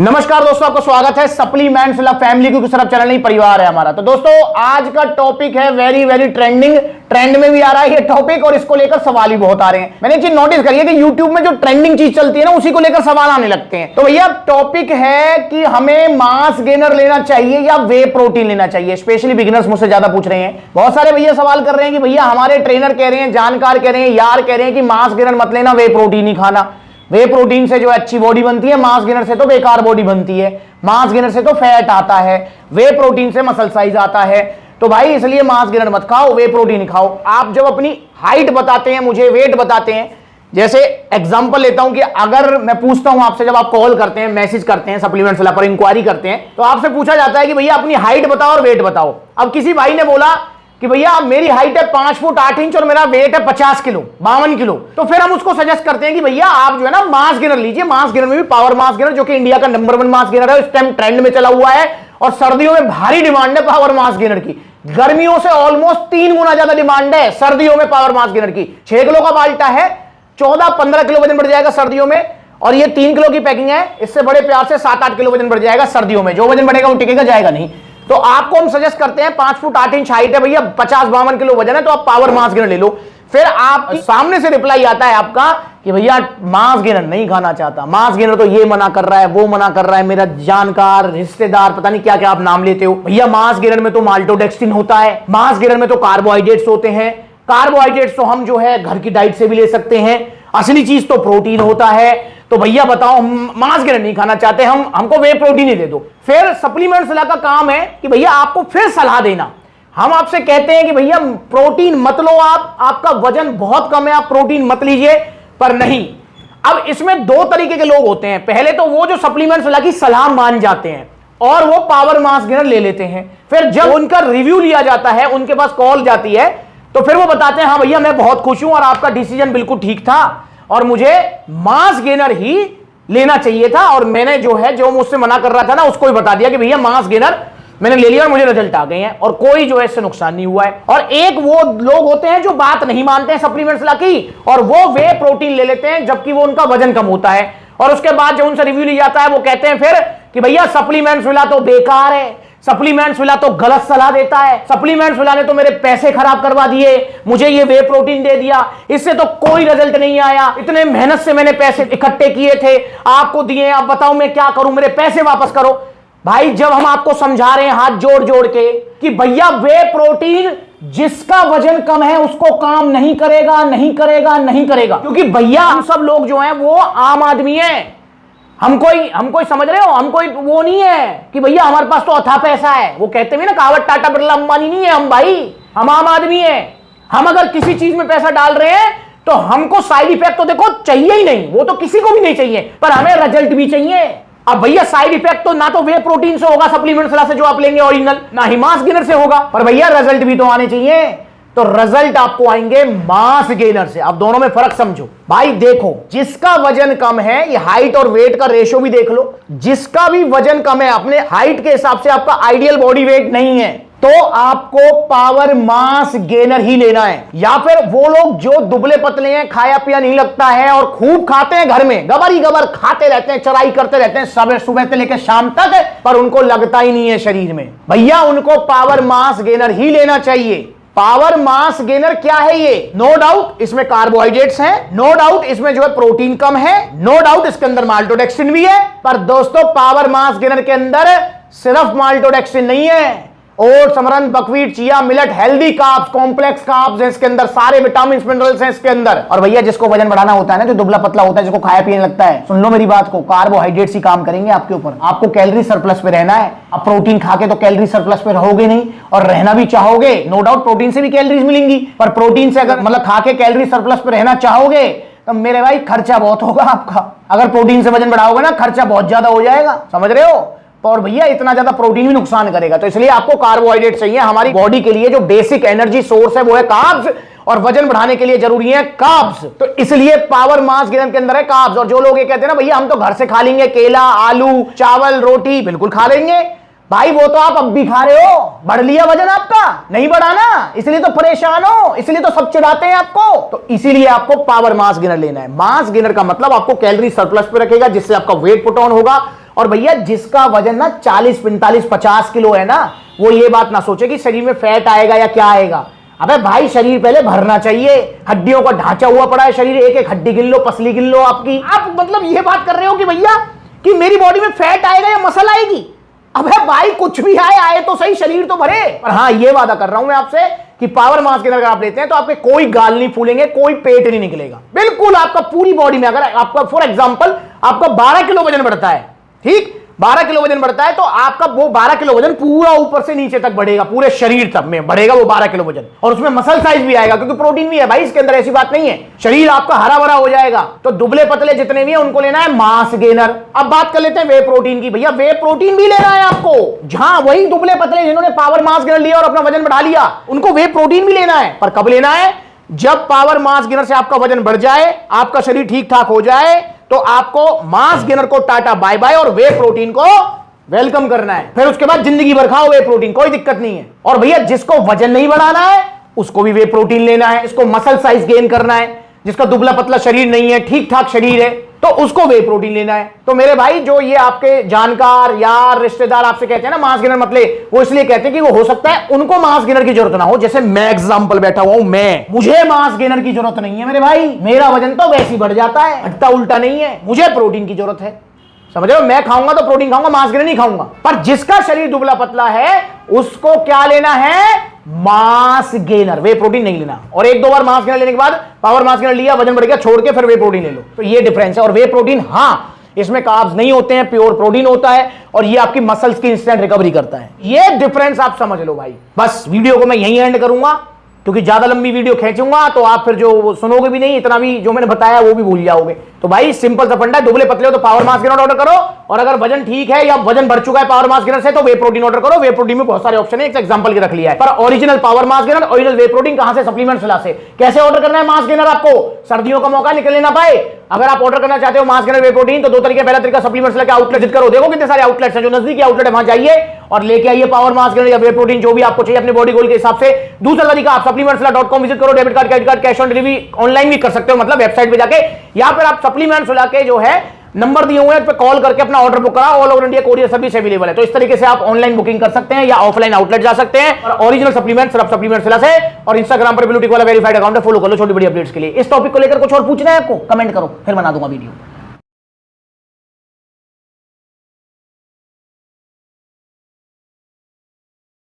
नमस्कार दोस्तों, आपका स्वागत है सप्लीमेंट्स लव फैमिली, क्योंकि सिर्फ चैनल नहीं परिवार है हमारा। तो दोस्तों आज का टॉपिक है वेरी वेरी ट्रेंडिंग, ट्रेंड में भी आ रहा है ये टॉपिक और इसको लेकर सवाल भी बहुत आ रहे हैं। मैंने एक चीज नोटिस करी है कि यूट्यूब में जो ट्रेंडिंग चीज चलती है ना, उसी को लेकर सवाल आने लगते हैं। तो भैया टॉपिक है कि हमें मास गेनर लेना चाहिए या वे प्रोटीन लेना चाहिए। स्पेशली बिगिनर्स मुझसे ज्यादा पूछ रहे हैं, बहुत सारे भैया सवाल कर रहे हैं कि भैया हमारे ट्रेनर कह रहे हैं, जानकार कह रहे हैं, यार कह रहे हैं कि मास गेनर मत लेना, वे प्रोटीन ही खाना। वे प्रोटीन से जो अच्छी बॉडी बनती है, मास गेनर से तो बेकार बॉडी बनती है। मास गेनर से तो फैट आता है, वे प्रोटीन से मसल साइज आता है। तो भाई इसलिए मास गेनर मत खाओ, वे प्रोटीन खाओ। आप जब अपनी हाइट बताते हैं, मुझे वेट बताते हैं, जैसे एग्जांपल लेता हूं कि अगर मैं पूछता हूं आपसे, जब आप कॉल करते हैं, मैसेज करते हैं, सप्लीमेंट्स वाला पर इंक्वायरी करते हैं, तो आपसे पूछा जाता है कि भैया अपनी हाइट बताओ और वेट बताओ। अब किसी भाई ने बोला कि भैया मेरी हाइट है 5 फुट 8 इंच और मेरा वेट है 50 किलो 52 किलो, तो फिर हम उसको सजेस्ट करते हैं कि भैया आप जो है ना मास गेनर लीजिए। मास गेनर में भी पावर मास गेनर, जो कि इंडिया का नंबर 1 मास गेनर है, इस टाइम ट्रेंड में चला हुआ है और सर्दियों में भारी डिमांड है पावर मास गेनर की। गर्मियों से ऑलमोस्ट 3 गुना ज्यादा डिमांड है सर्दियों में पावर मास गेनर की। 6 किलो का बाल्टा है, 14-15 किलो वजन बढ़ जाएगा सर्दियों में, और ये 3 किलो की पैकिंग है। इससे बड़े प्यार से 7-8 किलो वजन बढ़ जाएगा सर्दियों में। जो वजन बढ़ेगा वो टिकेगा, जाएगा नहीं। तो आपको हम सजेस्ट करते हैं 5 फुट 8 इंच हाइट है भैया, 50-52 किलो वजन है, तो आप पावर मास गेनर ले लो। फिर आप सामने से रिप्लाई आता है आपका कि भैया मास गेनर नहीं खाना चाहता, मास गेनर तो ये मना कर रहा है, वो मना कर रहा है, मेरा जानकार रिश्तेदार, पता नहीं क्या क्या आप नाम लेते हो। भैया मास गेनर में तो माल्टोडेक्स्ट्रिन होता है, मास गेनर में तो कार्बोहाइड्रेट्स होते हैं। कार्बोहाइड्रेट्स तो हम जो है घर की डाइट से भी ले सकते हैं, असली चीज तो प्रोटीन होता है। तो भैया बताओ, हम मास गेनर नहीं खाना चाहते, हमको वे प्रोटीन ही दे दो। फिर सप्लीमेंट्स वाला का काम है कि भैया आपको फिर सलाह देना। हम आपसे कहते हैं कि भैया प्रोटीन मत लो, आपका वजन बहुत कम है, आप प्रोटीन मत लीजिए, पर नहीं। अब इसमें 2 तरीके के लोग होते हैं। पहले तो वो जो सप्लीमेंट्स वाला की सलाह मान जाते हैं और वो पावर मास गेनर ले लेते हैं। फिर जब उनका रिव्यू लिया जाता है, उनके पास कॉल जाती है, तो फिर वो बताते हैं हाँ भैया मैं बहुत खुश हूं और आपका डिसीजन बिल्कुल ठीक था और मुझे मास गेनर ही लेना चाहिए था, और मैंने जो मुझसे मना कर रहा था ना उसको भी बता दिया कि भैया मास गेनर मैंने ले लिया और मुझे रिजल्ट आ गए हैं और कोई जो है इससे नुकसान नहीं हुआ है। और एक वो लोग होते हैं जो बात नहीं मानते हैं सप्लीमेंट्स ला की, और वो वे प्रोटीन ले लेते हैं जबकि वो उनका वजन कम होता है, और उसके बाद जब उनसे रिव्यू लिया जाता है वो कहते हैं फिर कि भैया सप्लीमेंट्स वाला तो बेकार है, सप्लीमेंट्स वाला तो गलत सलाह देता है, सप्लीमेंट्स वाला ने तो मेरे पैसे खराब करवा दिए, मुझे ये वे प्रोटीन दे दिया, इससे तो कोई रिजल्ट नहीं आया, इतने मेहनत से मैंने पैसे इकट्ठे किए थे, आपको दिए, आप बताओ मैं क्या करूं, मेरे पैसे वापस करो। भाई जब हम आपको समझा रहे हैं हाथ जोड़ जोड़ के कि भैया वे प्रोटीन जिसका वजन कम है उसको काम नहीं करेगा, नहीं करेगा, नहीं करेगा, क्योंकि भैया हम सब लोग जो हैं वो आम आदमी हैं। हम कोई समझ रहे हो, हम कोई वो नहीं है कि भैया हमारे पास तो अथाह पैसा है। वो कहते हैं ना कहावत, टाटा बिरला अंबानी नहीं है हम, भाई हम आम आदमी हैं। हम अगर किसी चीज में पैसा डाल रहे हैं तो हमको साइड इफेक्ट तो देखो चाहिए ही नहीं, वो तो किसी को भी नहीं चाहिए, पर हमें रिजल्ट भी चाहिए। अब भैया साइड इफेक्ट तो ना तो वे प्रोटीन से होगा सप्लीमेंट्स से जो आप लेंगे ओरिजिनल, ना ही मास गेनर से होगा, पर भैया रिजल्ट भी तो आने चाहिए। तो रिजल्ट आपको आएंगे मास गेनर से। आप दोनों में फर्क समझो भाई। देखो जिसका वजन कम है, ये हाइट और वेट का रेशियो भी देख लो, जिसका भी वजन कम है अपने हाइट के हिसाब से आपका आइडियल बॉडी वेट नहीं है, तो आपको पावर मास गेनर ही लेना है। या फिर वो लोग जो दुबले पतले हैं, खाया पिया नहीं लगता है और खूब खाते हैं, घर में गबर ही गबर खाते रहते हैं, चराई करते रहते हैं सुबह से लेकर शाम तक, पर उनको लगता ही नहीं है शरीर में, भैया उनको पावर मास गेनर ही लेना चाहिए। पावर मास गेनर क्या है ये? नो डाउट इसमें कार्बोहाइड्रेट्स हैं, नो डाउट इसमें जो है प्रोटीन कम है, नो डाउट इसके अंदर माल्टोडेक्स्ट्रिन भी है, पर दोस्तों पावर मास गेनर के अंदर सिर्फ माल्टोडेक्स्ट्रिन नहीं है, oats, amaranth, buckwheat, chia, millet, healthy carbs, complex carbs हैं इसके अंदर, सारे विटामिन मिनरल्स हैं इसके अंदर। और भैया जिसको वजन बढ़ाना होता है ना, जो दुबला पतला होता है, जिसको खाया पीने लगता है, सुन लो मेरी बात को, कार्बोहाइड्रेट्स ही काम करेंगे आपके ऊपर। आपको कैलोरी सरप्लस पे रहना है। अब प्रोटीन खा के तो कैलोरी सरप्लस पे रहोगे नहीं, और रहना भी चाहोगे, नो डाउट प्रोटीन से भी कैलोरीज मिलेंगी, पर प्रोटीन से अगर मतलब खा के कैलोरी सरप्लस पे रहना चाहोगे तो मेरे भाई खर्चा बहुत होगा आपका। अगर प्रोटीन से वजन बढ़ाओगे ना, खर्चा बहुत ज्यादा हो जाएगा, समझ रहे हो। और भैया इतना ज्यादा प्रोटीन भी नुकसान करेगा, तो इसलिए आपको कार्बोहाइड्रेट चाहिए। हमारी बॉडी के लिए जो बेसिक एनर्जी सोर्स है वो है कार्ब्स, और वजन बढ़ाने के लिए जरूरी है कार्ब्स। तो इसलिए पावर मास गेनर के अंदर है कार्ब्स। और जो लोग ये कहते हैं ना भैया हम तो घर से खा लेंगे, केला, आलू, चावल, रोटी, बिल्कुल खा लेंगे भाई, वो तो आप अब भी खा रहे हो। बढ़ लिया वजन आपका? नहीं बढ़ा ना, इसलिए तो परेशान हो, इसलिए तो सब चिढ़ाते हैं आपको। तो इसीलिए आपको पावर मास गेनर लेना है। मास गेनर का मतलब आपको कैलोरी सरप्लस पे रखेगा, जिससे आपका वेट पुट ऑन होगा और भैया जिसका वजन ना 40, 45, 50 किलो है ना, वो ये बात ना सोचे कि शरीर में फैट आएगा या क्या आएगा। अबे भाई शरीर पहले भरना चाहिए, हड्डियों का ढांचा हुआ पड़ा है शरीर, एक एक हड्डी गिन लो, पसली गिन लो आपकी। आप मतलब ये बात कर रहे हो कि भैया कि मेरी बॉडी में फैट आएगा या मसल आएगी? अबे भाई कुछ भी आए तो सही, शरीर तो भरे। पर हाँ ये वादा कर रहा हूं मैं आपसे कि पावर मास गेनर अगर आप लेते हैं तो आपके कोई गाल नहीं फूलेंगे, कोई पेट नहीं निकलेगा, बिल्कुल आपका पूरी बॉडी में। अगर आपका फॉर एग्जांपल आपका 12 किलो वजन बढ़ता है, ठीक 12 किलो वजन बढ़ता है, तो आपका वो 12 किलो वजन पूरा ऊपर से नीचे तक बढ़ेगा, पूरे शरीर तक में बढ़ेगा वो 12 किलो वजन, और उसमें मसल साइज भी आएगा क्योंकि प्रोटीन भी है भाई इसके अंदर, ऐसी बात नहीं है। शरीर आपका हरा भरा हो जाएगा। तो दुबले पतले जितने भी हैं उनको लेना है मास गेनर। अब बात कर लेते हैं वे प्रोटीन की। भैया वे प्रोटीन भी लेना है आपको, जहां वही दुबले पतले जिन्होंने पावर मास गेनर लिया और अपना वजन बढ़ा लिया, उनको वे प्रोटीन भी लेना है। पर कब लेना है? जब पावर मास गेनर से आपका वजन बढ़ जाए, आपका शरीर ठीक ठाक हो जाए, तो आपको मास गेनर को टाटा बाय बाय और वे प्रोटीन को वेलकम करना है। फिर उसके बाद जिंदगी भर खाओ वे प्रोटीन, कोई दिक्कत नहीं है। और भैया जिसको वजन नहीं बढ़ाना है उसको भी वे प्रोटीन लेना है। इसको मसल साइज गेन करना है, जिसका दुबला पतला शरीर नहीं है, ठीक ठाक शरीर है, तो उसको वे प्रोटीन लेना है। तो मेरे भाई जो ये आपके जानकार यार रिश्तेदार आपसे कहते हैं ना मास गेनर मत ले, वो इसलिए कहते हैं कि वो हो सकता है उनको मास गेनर की जरूरत ना हो। जैसे मैं एग्जांपल बैठा हुआ हूं, मुझे मास गेनर की जरूरत नहीं है मेरे भाई, मेरा वजन तो वैसे ही बढ़ जाता है, हटता उल्टा नहीं है, मुझे प्रोटीन की जरूरत है। समझ रहे हो? मैं खाऊंगा तो प्रोटीन खाऊंगा, मास गेनर नहीं खाऊंगा। पर जिसका शरीर दुबला पतला है उसको क्या लेना है? मास गेनर, वे प्रोटीन नहीं लेना। और एक दो बार मास गेनर लेने के बाद पावर मास गेनर लिया, वजन बढ़ गया, छोड़ के फिर वे प्रोटीन ले लो। तो ये डिफरेंस है। और वे प्रोटीन हाँ इसमें कार्ब्स नहीं होते हैं, प्योर प्रोटीन होता है, और ये आपकी मसल्स की इंस्टेंट रिकवरी करता है। ये डिफरेंस आप समझ लो भाई। बस वीडियो को मैं यहीं एंड करूंगा क्योंकि ज्यादा लंबी वीडियो खींचूंगा तो आप फिर जो सुनोगे भी नहीं, इतना भी जो मैंने बताया वो भी भूल जाओगे। तो भाई सिंपल सा फंडा है, दुबले पतले हो तो पावर मास गेनर ऑर्डर करो, और अगर वजन ठीक है या वजन बढ़ चुका है पावर मास गेनर से तो वे प्रोटीन ऑर्डर करो। वे प्रोटीन में बहुत सारे ऑप्शन है, एक एग्जांपल के रख लिया है। पर original power mass gainer, original whey protein कहां से? सप्लीमेंट्स से। कैसे ऑर्डर करना है मास गेनर? आपको सर्दियों का मौका निकल लेना पाए, अगर आप ऑर्डर करना चाहते हो मास गेनर वे प्रोटीन, तो दो तरीके। पहला तरीका सप्लीमेंट्स लेकर आउटलेट विजिट करो, देखो कितने सारे आउटलेट्स हैं, जो नजदीकी आउटलेट है वहां जाइए और लेके आइए पावर मास गेनर या वे प्रोटीन, जो भी आपको चाहिए अपने बॉडी गोल के हिसाब से। दूसरा तरीका आप supplementsula.com विजिट करो, debit card, credit card, cash on delivery online भी कर सकते हो, मतलब वेबसाइट पे जाके, या फिर आप सप्लीमेंट्सला के जो है नंबर दिए हुए हैं पे कॉल करके अपना ऑर्डर बुक करा, all over India courier service available है। तो इस तरीके से आप ऑनलाइन बुकिंग कर सकते हैं या ऑफलाइन आउटलेट जा सकते हैं। और ओरिजिनल सप्लीमेंट सिर्फ सप्लीमेंट्सला से, और इंस्टाग्राम पर ब्लूटिक वाला वेरीफाइड अकाउंट है, फॉलो कर लो छोटी बड़ी अपडेट्स के लिए। इस टॉपिक को लेकर कुछ और पूछना है आपको, कमेंट करो, फिर बना दूंगा वीडियो।